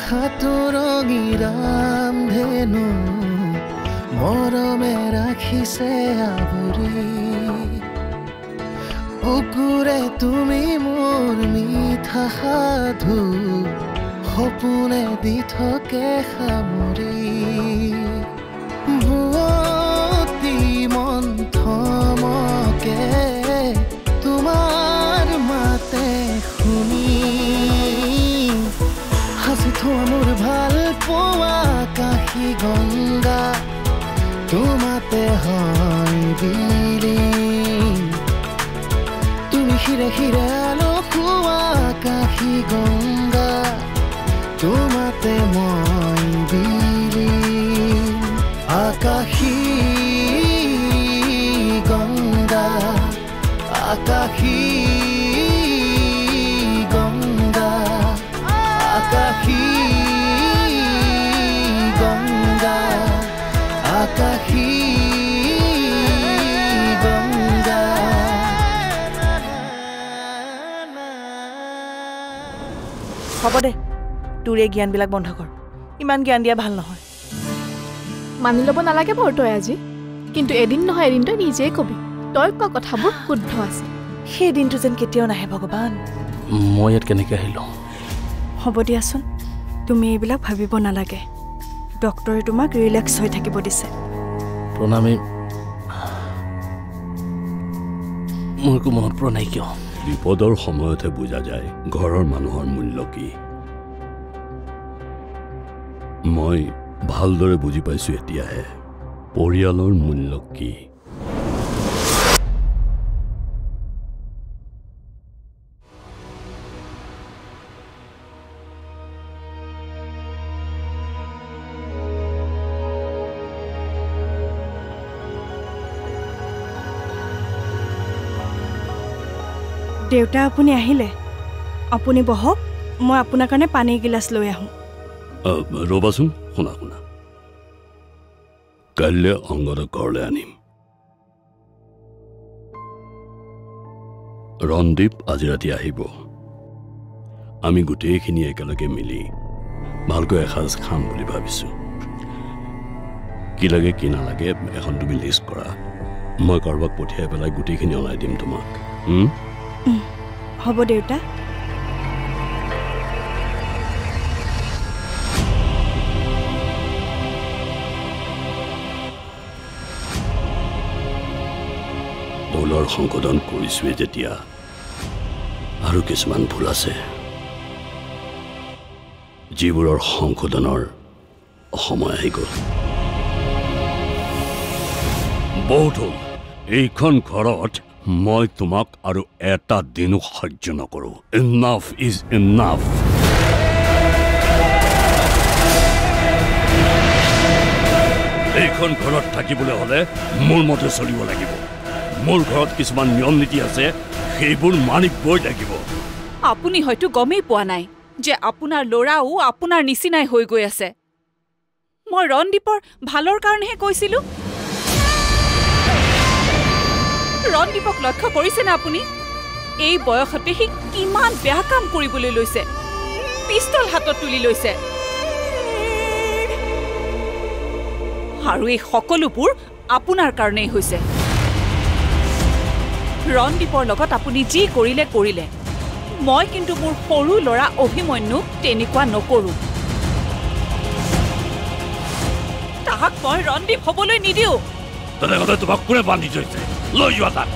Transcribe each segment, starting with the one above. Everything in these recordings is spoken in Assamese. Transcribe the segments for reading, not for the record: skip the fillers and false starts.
হাতুৰঙি ৰামধেনু মৰমে ৰাখিছে আৱৰি বুকুৰে তুমি মোৰ মিঠা সাধু সপোনে দি থাকে সামৰি ভুৱতী মন্থমকে তোমাৰ মাতে শুনি হাসি থোৱা মোৰ ভাল পোৱা কাশী গংগা তোমাতে হয় বিলীন তুমি শিৰে শিৰে আলোকোৱা কাশী গংগা তোমাতে মই বিলীন আকাশী গংগা আকাশী গংগা আকাশী গংগা আকাশী গংগা হ'ব দে তোৰ এই জ্ঞানবিলাক বন্ধ কৰ ইমান জ্ঞান দিয়া ভাল নহয় মানি ল'ব নালাগে বৰ তই আজি কিন্তু এদিন নহয় এদিন তই নিজেই কবি তই কোৱা কথাবোৰ শুদ্ধ আছে সেই দিনটো যেন কেতিয়াও নাহে ভগৱান মই ইয়াত কেনেকৈ আহিলোঁ হ'ব দিয়াচোন তুমি এইবিলাক ভাবিব নালাগে ডক্টৰে তোমাক ৰিলেক্স হৈ থাকিব দিছে প্ৰণামী মোৰ একো মনত পৰা নাই কিয় বিপদৰ সময়তহে বুজা যায় ঘৰৰ মানুহৰ মূল্য কি মই ভালদৰে বুজি পাইছোঁ এতিয়াহে পৰিয়ালৰ মূল্য কি দেউতা আপুনি আহিলে আপুনি বহক মই আপোনাৰ কাৰণে পানী গিলাচ লৈ আহোঁ ৰ'বাচোন শুনা শুনা কাইলৈ অংগদক ঘৰলৈ আনিম ৰণদীপ আজি ৰাতি আহিব আমি গোটেইখিনি একেলগে মিলি ভালকৈ এসাঁজ খাম বুলি ভাবিছোঁ কি লাগে কি নালাগে এখন তুমি লিষ্ট কৰা মই কাৰোবাক পঠিয়াই পেলাই গোটেইখিনি অনাই দিম তোমাক হ'ব দেউতা ভুলৰ সংশোধন কৰিছোৱে যেতিয়া আৰু কিছুমান ভুল আছে যিবোৰৰ সংশোধনৰ সময় আহি গ'ল বহুত হ'ল এইখন ঘৰত মই তোমাক আৰু এটা দিনো সহ্য নকৰোঁ ইনাফ ইজ ইনাফ এইখন ঘৰত থাকিবলৈ হ'লে মোৰ মতে চলিব লাগিব মোৰ ঘৰত কিছুমান নিয়ম নীতি আছে সেইবোৰ মানিবই লাগিব আপুনি হয়তো গমেই পোৱা নাই যে আপোনাৰ ল'ৰাও আপোনাৰ নিচিনাই হৈ গৈ আছে মই ৰণদীপৰ ভালৰ কাৰণেহে কৈছিলোঁ ৰণদীপক লক্ষ্য কৰিছেনে আপুনি এই বয়সতে সি কিমান বেয়া কাম কৰিবলৈ লৈছে পিস্তল হাতত তুলি লৈছে আৰু এই সকলোবোৰ আপোনাৰ কাৰণেই হৈছে ৰণদীপৰ লগত আপুনি যি কৰিলে কৰিলে মই কিন্তু মোৰ সৰু ল'ৰা অভিমন্যুক তেনেকুৱা নকৰোঁ তাহাক মই ৰণদীপ হ'বলৈ নিদিওঁ তেনেহ'লে তোমাক কোনে বান্ধি থৈছে লৈ যোৱা তাক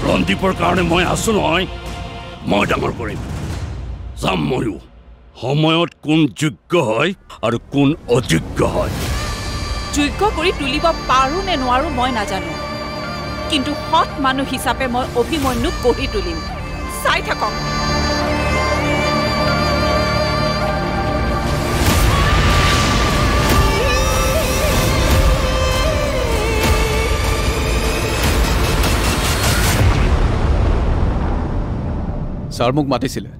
ৰণদীপৰ কাৰণে মই আছোঁ নহয় মই ডাঙৰ কৰিম যাম ময়ো সময়ত কোন যোগ্য হয় আৰু কোন অযোগ্য হয় যোগ্য কৰি তুলিব পাৰোঁ নে নোৱাৰোঁ মই নাজানো কিন্তু সৎ মানুহ হিচাপে মই অভিমন্যুক গঢ়ি তুলিম চাই থাকক ছাৰ মোক মাতিছিলে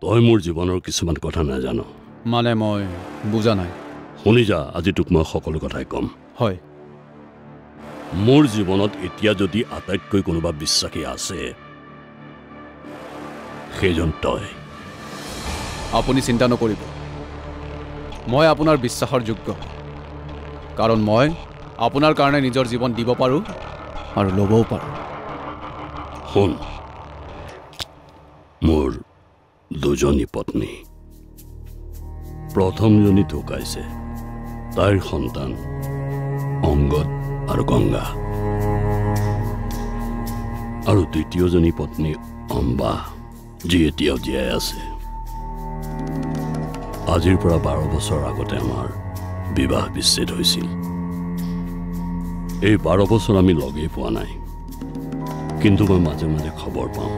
তই মোৰ জীৱনৰ কিছুমান কথা নাজানো মানে মই বুজা নাই শুনি যা আজি তোক মই সকলো কথাই ক'ম হয় মোৰ জীৱনত এতিয়া যদি আটাইতকৈ কোনোবা বিশ্বাসী আছে সেইজন তই আপুনি চিন্তা নকৰিব মই আপোনাৰ বিশ্বাসৰ যোগ্য কাৰণ মই আপোনাৰ কাৰণে নিজৰ জীৱন দিব পাৰোঁ আৰু ল'বও পাৰোঁ শুন মোৰ দুজনী পত্নী প্ৰথমজনী ঢুকাইছে তাইৰ সন্তান অংগদ আৰু গংগা আৰু দ্বিতীয়জনী পত্নী অম্বা যি এতিয়াও জীয়াই আছে আজিৰ পৰা 12 বছৰ আগতে আমাৰ বিবাহ বিচ্ছেদ হৈছিল এই 12 বছৰ আমি লগেই পোৱা নাই কিন্তু মই মাজে মাজে খবৰ পাওঁ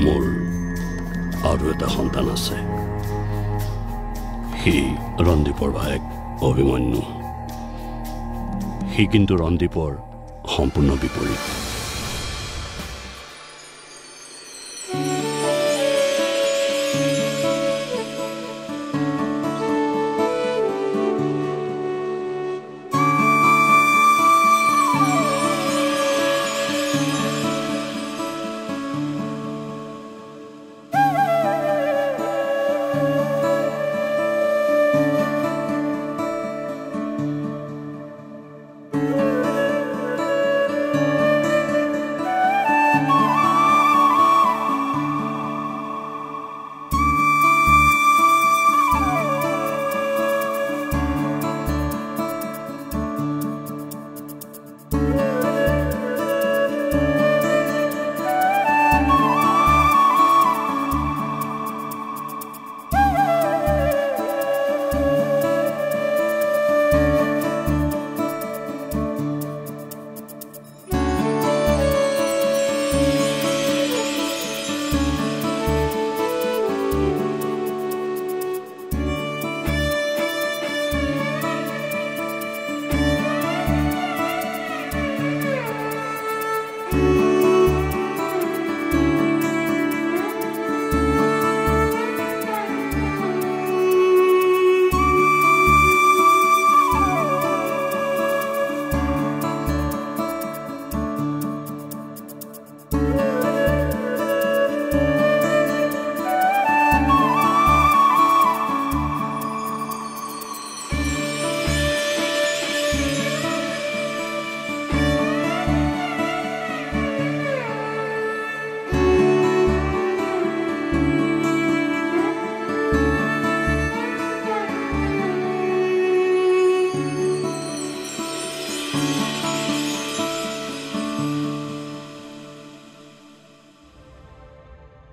মোৰ আৰু এটা সন্তান আছে সি ৰন্দীপৰ ভায়েক অভিমন্যু সি কিন্তু ৰন্দীপৰ সম্পূৰ্ণ বিপৰীত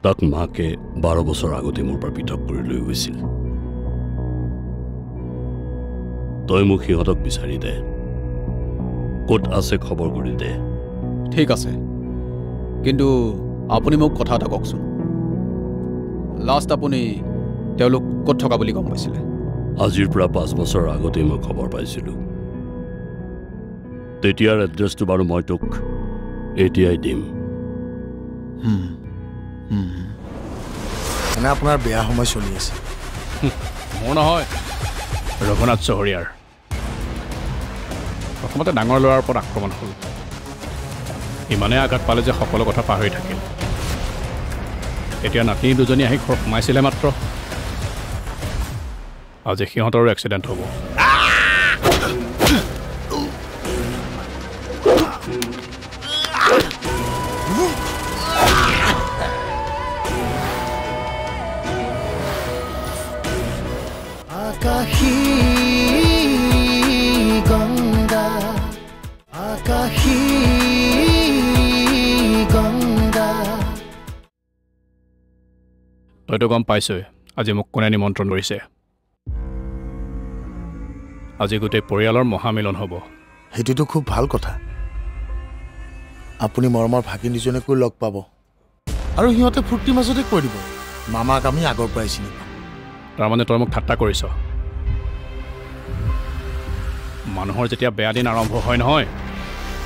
তাক মাকে 12 বছৰ আগতে মোৰ পৰা পৃথক কৰি লৈ গৈছিল তই মোক সিহঁতক বিচাৰি দে ক'ত আছে খবৰ কৰি দে ঠিক আছে কিন্তু আপুনি মোক কথা এটা কওকচোন লাষ্ট আপুনি তেওঁলোক ক'ত থকা বুলি গম পাইছিলে আজিৰ পৰা 5 বছৰ আগতে মই খবৰ পাইছিলোঁ তেতিয়াৰ এড্ৰেছটো বাৰু মই তোক এতিয়াই দিম এনে আপোনাৰ বেয়া সময় চলি আছে মোৰ নহয় ৰঘুনাথ চহৰীয়াৰ প্ৰথমতে ডাঙৰ ল'ৰাৰ ওপৰত আক্ৰমণ হ'ল ইমানে আঘাত পালে যে সকলো কথা পাহৰি থাকিল এতিয়া নাতি দুজনী আহি ঘৰ সোমাইছিলে মাত্ৰ আজি সিহঁতৰো এক্সিডেণ্ট হ'ব আকাশী গংগা আকাশী গংগা তইতো গম পাইছই আজি মোক কোনে নিমন্ত্ৰণ কৰিছে আজি গোটেই পৰিয়ালৰ মহামিলন হ'ব সেইটোতো খুব ভাল কথা আপুনি মৰমৰ ভাগিনীজনীকো লগ পাব আৰু সিহঁতে ফূৰ্তি মাজতে কৈ দিব মামাক আমি আগৰ পৰাই চিনি পাওঁ তাৰমানে তই মোক ঠাট্টা কৰিছ মানুহৰ যেতিয়া বেয়া দিন আৰম্ভ হয় নহয়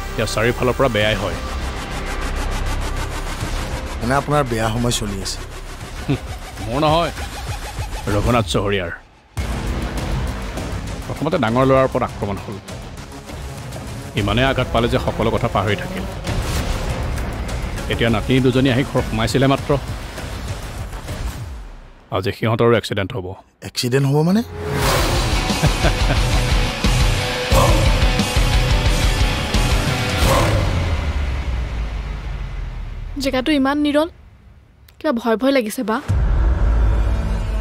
তেতিয়া চাৰিওফালৰ পৰা বেয়াই হয় এনে আপোনাৰ বেয়া সময় চলি আছে মোৰ নহয় ৰঘুনাথ চহৰীয়াৰ প্ৰথমতে ডাঙৰ ল'ৰাৰ ওপৰত আক্ৰমণ হ'ল ইমানেই আঘাত পালে যে সকলো কথা পাহৰি থাকিল এতিয়া নাতি দুজনী আহি ঘৰ সোমাইছিলে মাত্ৰ আজি সিহঁতৰো এক্সিডেণ্ট হ'ব এক্সিডেণ্ট হ'ব মানে জেগাটো ইমান নিৰল কিবা ভয় ভয় লাগিছে বা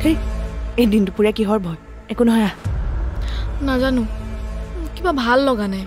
হেই এই দিন দুপৰীয়া কিহৰ ভয় একো নহয় নাজানো কিবা ভাল লগা নাই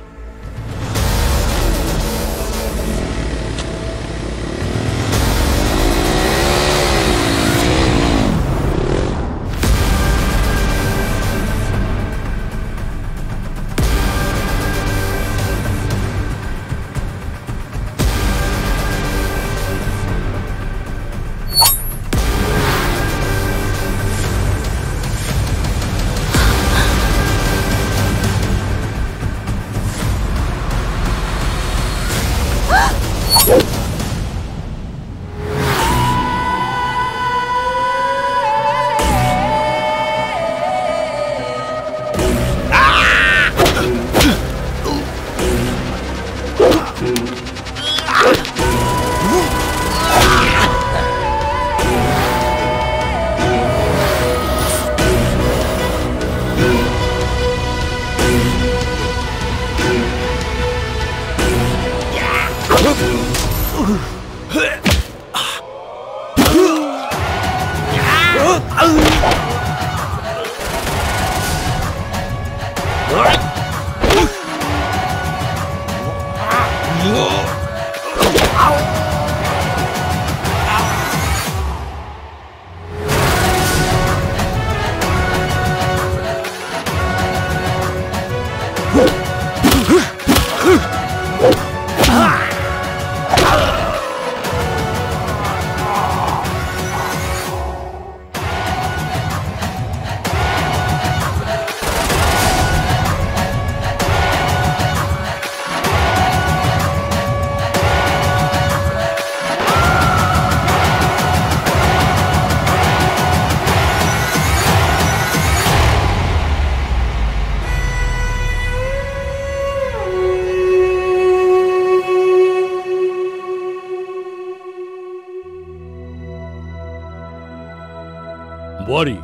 বোৱাৰী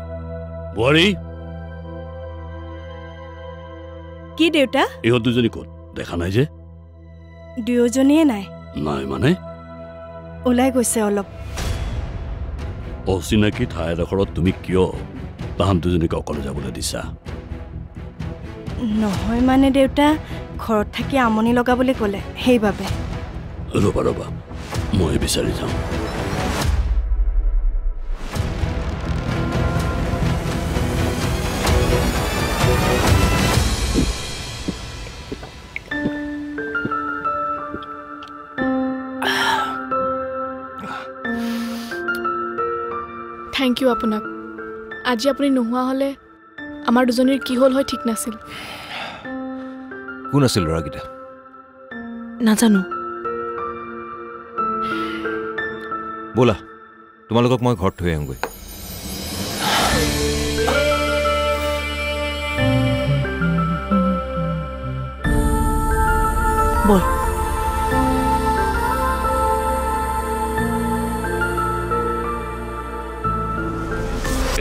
বোৱাৰী কি দেউতা ইহঁত দুজনী ক'ত দেখা নাই যে দুয়োজনীয়ে নাই নাই মানে ওলাই গৈছে অলপ অচিনাকি ঠাই এডোখৰত তুমি কিয় তাহান দুজনীক অকলে যাবলৈ দিছা নহয় মানে দেউতা ঘৰত থাকি আমনি লগা বুলি ক'লে সেইবাবে ৰ'বা ৰ'বা মই বিচাৰি যাওঁ থেংক ইউ আপোনাক আজি আপুনি নোহোৱা হ'লে আমাৰ দুজনীৰ কি হ'ল হয় ঠিক নাছিল কোন আছিল ল'ৰাকেইটা নাজানো ব'লা তোমালোকক মই ঘৰত থৈ আহোঁগৈ বল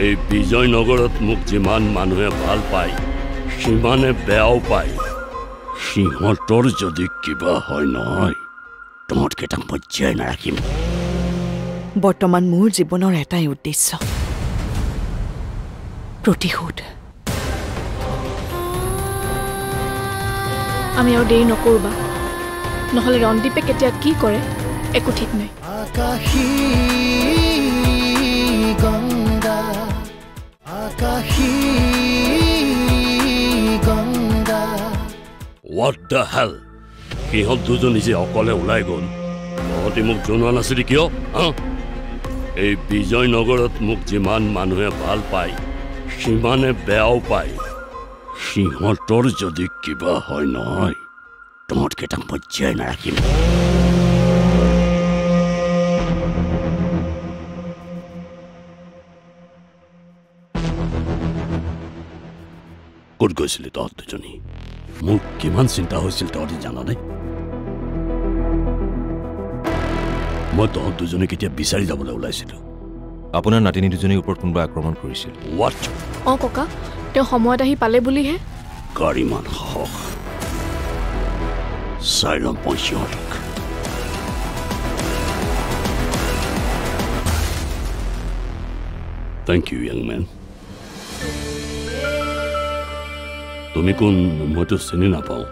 এই বিজয়নগৰত মোক যিমান মানুহে ভাল পায় সিমানে বেয়াও পায় সিহঁতৰ যদি কিবা হয় নহয় তহঁতকেইটাক মই জীয়াই নাৰাখিম বৰ্তমান মোৰ জীৱনৰ এটাই উদ্দেশ্য প্ৰতিশোধ আমি আৰু দেৰি নকৰোঁ নহ'লে ৰন্দীপে কেতিয়া কি কৰে একো ঠিক নাই আকাশী গংগা আকাশী গংগা What the hell? সিহঁত দুজনী যে অকলে ওলাই গ'ল তহঁতি মোক জনোৱা নাছিলি কিয় এই বিজয়নগৰত মোক যিমান মানুহে ভাল পায় সিমানে বেয়াও পায় সিহঁতৰ যদি কিবা হয় নহয় তহঁতকেইটাক মই জীয়াই নাৰাখিম ক'ত গৈছিলি তহঁত দুজনী মোৰ কিমান চিন্তা হৈছিল তহঁতি জানানে মই তহঁত দুজনী কেতিয়া বিচাৰি যাবলৈ ওলাইছিলো আপোনাৰ নাতিনী দুজনীৰ ওপৰত কোনোবা আক্ৰমণ কৰিছিল হোৱাট ককা তেওঁ সময়ত আহি পালে বুলিহে গাড়ীমান সাহস চাই ল'ম মই সিহঁতক থেংক ইউ য়াং মেন তুমি কোন মইতো চিনি নাপাওঁ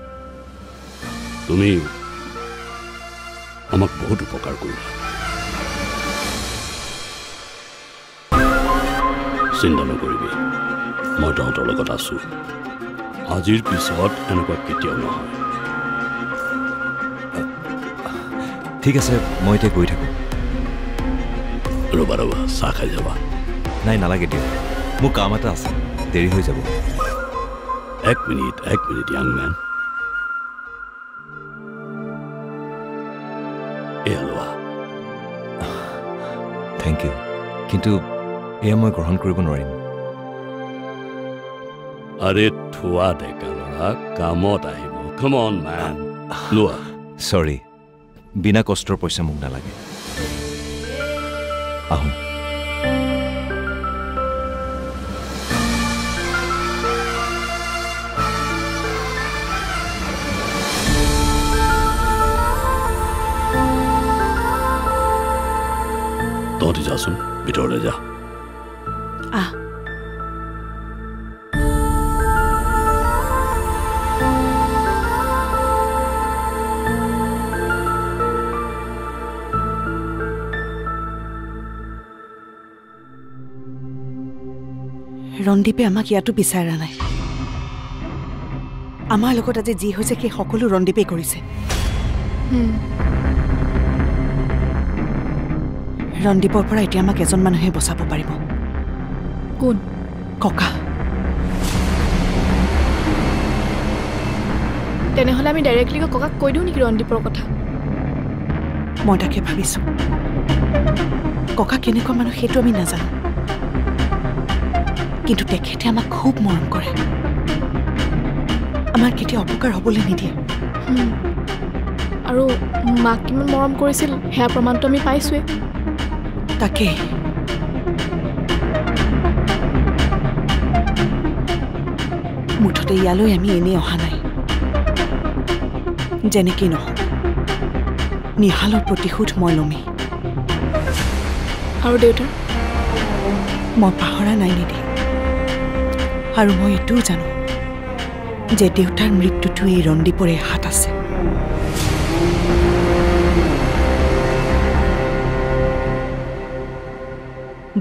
তুমি আমাক বহুত উপকাৰ কৰিলা চিন্তা নকৰিবি মই তহঁতৰ লগত আছো আজিৰ পিছত এনেকুৱা কেতিয়াও নহয় ঠিক আছে মই এতিয়া গৈ থাকোঁ ৰ'বা চাহ খাই যাবা নাই নালাগে দিয়ক মোৰ কাম এটা আছে দেৰি হৈ যাব এক মিনিট য়াং মেন এয়া লোৱা থেংক ইউ কিন্তু এয়া মই গ্ৰহণ কৰিব নোৱাৰিম আৰে থোৱা ডেকা ল'ৰা কামত আহিব কাম অন মেন লোৱা চৰি বিনা কষ্টৰ পইচা মোক নালাগে আহোঁ তহঁতি যাচোন ভিতৰলৈ যা আহ ৰণদীপে আমাক ইয়াতো বিচাৰা নাই আমাৰ লগত আজি যি হৈছে সেই সকলো ৰণদীপে কৰিছে ৰণদীপৰ পৰা এতিয়া আমাক এজন মানুহে বচাব পাৰিব কোন ককা তেনেহ'লে আমি ডাইৰেক্টলি ককাক কৈ দিওঁ নেকি ৰণদীপৰ কথা মই তাকে ভাবিছোঁ ককা কেনেকুৱা মানুহ সেইটো আমি নাজানো কিন্তু তেখেতে আমাক খুব মৰম কৰে আমাৰ কেতিয়া অপকাৰ হ'বলৈ নিদিয়ে আৰু মাক কিমান মৰম কৰিছিল সেয়া প্ৰমাণটো আমি পাইছোৱে তাকে মুঠতে ইয়ালৈ আমি এনেই অহা নাই যেনেকেই নহওক নিহালৰ প্ৰতিশোধ মই ল'মেই আৰু দেউতাৰ মই পাহৰা নাই নিদি আৰু মই এইটোও জানো যে দেউতাৰ মৃত্যুটো এই ৰণদীপৰে হাত আছে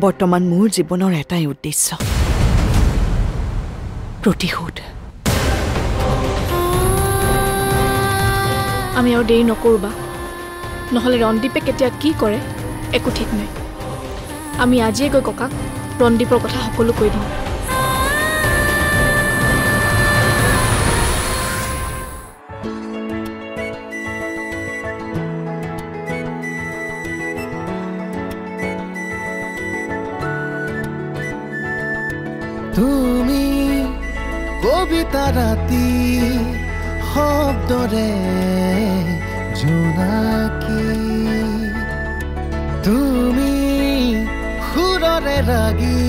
বৰ্তমান মোৰ জীৱনৰ এটাই উদ্দেশ্য প্ৰতিশোধ আমি আৰু দেৰি নকৰোঁ বা নহ'লে ৰণদীপে কেতিয়া কি কৰে একো ঠিক নাই আমি আজিয়ে গৈ ককাক ৰণদীপৰ কথা সকলো কৈ দিম তুমি কবিতা ৰাতি শব্দৰে জোনাকী তুমি সুৰৰে ৰাগী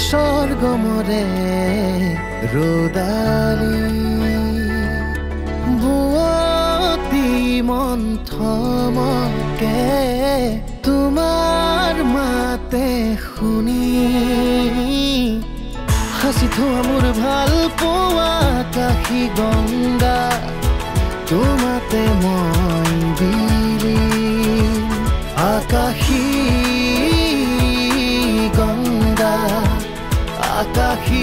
স্বৰ্গমৰে ৰদালি বুৱতী মন্থমকে তোমাৰ মাতে শুনি হাসি থোৱা মোৰ ভাল পোৱা কাশী গংগা তোমাতে মই বিলীন আকাশী গংগা আকাশী